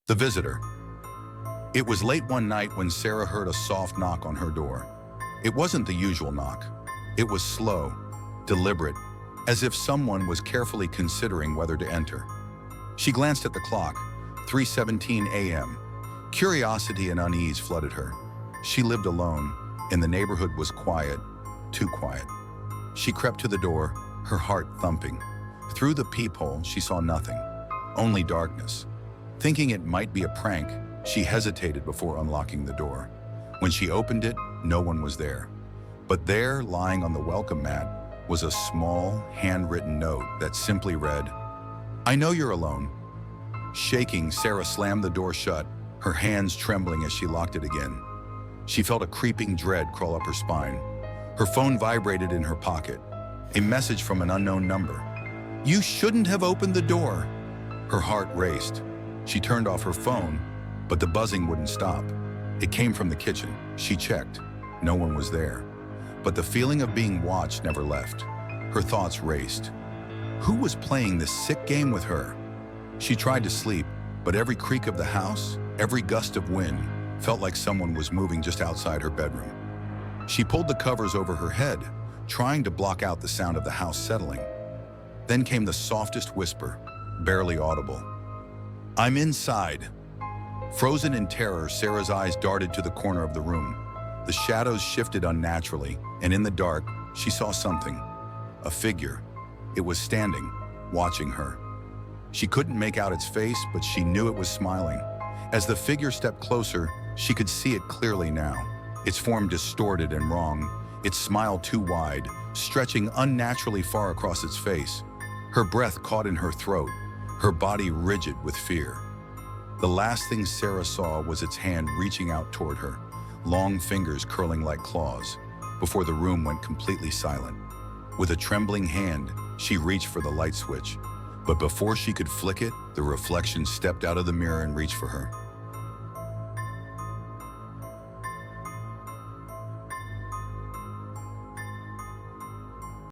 The visitor. It was late one night when Sarah heard a soft knock on her door. It wasn't the usual knock. It was slow, deliberate, as if someone was carefully considering whether to enter. She glanced at the clock, 3:17 a.m. Curiosity and unease flooded her. She lived alone, and the neighborhood was quiet, too quiet. She crept to the door, her heart thumping. Through the peephole, she saw nothing, only darkness. Thinking it might be a prank, she hesitated before unlocking the door. When she opened it, no one was there. But there, lying on the welcome mat, was a small, handwritten note that simply read, "I know you're alone." Shaking, Sarah slammed the door shut, her hands trembling as she locked it again. She felt a creeping dread crawl up her spine. Her phone vibrated in her pocket. A message from an unknown number. "You shouldn't have opened the door." Her heart raced. She turned off her phone, but the buzzing wouldn't stop. It came from the kitchen. She checked. No one was there. But the feeling of being watched never left. Her thoughts raced. Who was playing this sick game with her? She tried to sleep, but every creak of the house, every gust of wind, felt like someone was moving just outside her bedroom. She pulled the covers over her head, trying to block out the sound of the house settling. Then came the softest whisper, barely audible. "I'm inside." Frozen in terror, Sarah's eyes darted to the corner of the room. The shadows shifted unnaturally, and in the dark, she saw something. A figure. It was standing, watching her. She couldn't make out its face, but she knew it was smiling. As the figure stepped closer, she could see it clearly now. Its form distorted and wrong, its smile too wide, stretching unnaturally far across its face. Her breath caught in her throat, her body rigid with fear. The last thing Sarah saw was its hand reaching out toward her, long fingers curling like claws, before the room went completely silent. With a trembling hand, she reached for the light switch, but before she could flick it, the reflection stepped out of the mirror and reached for her.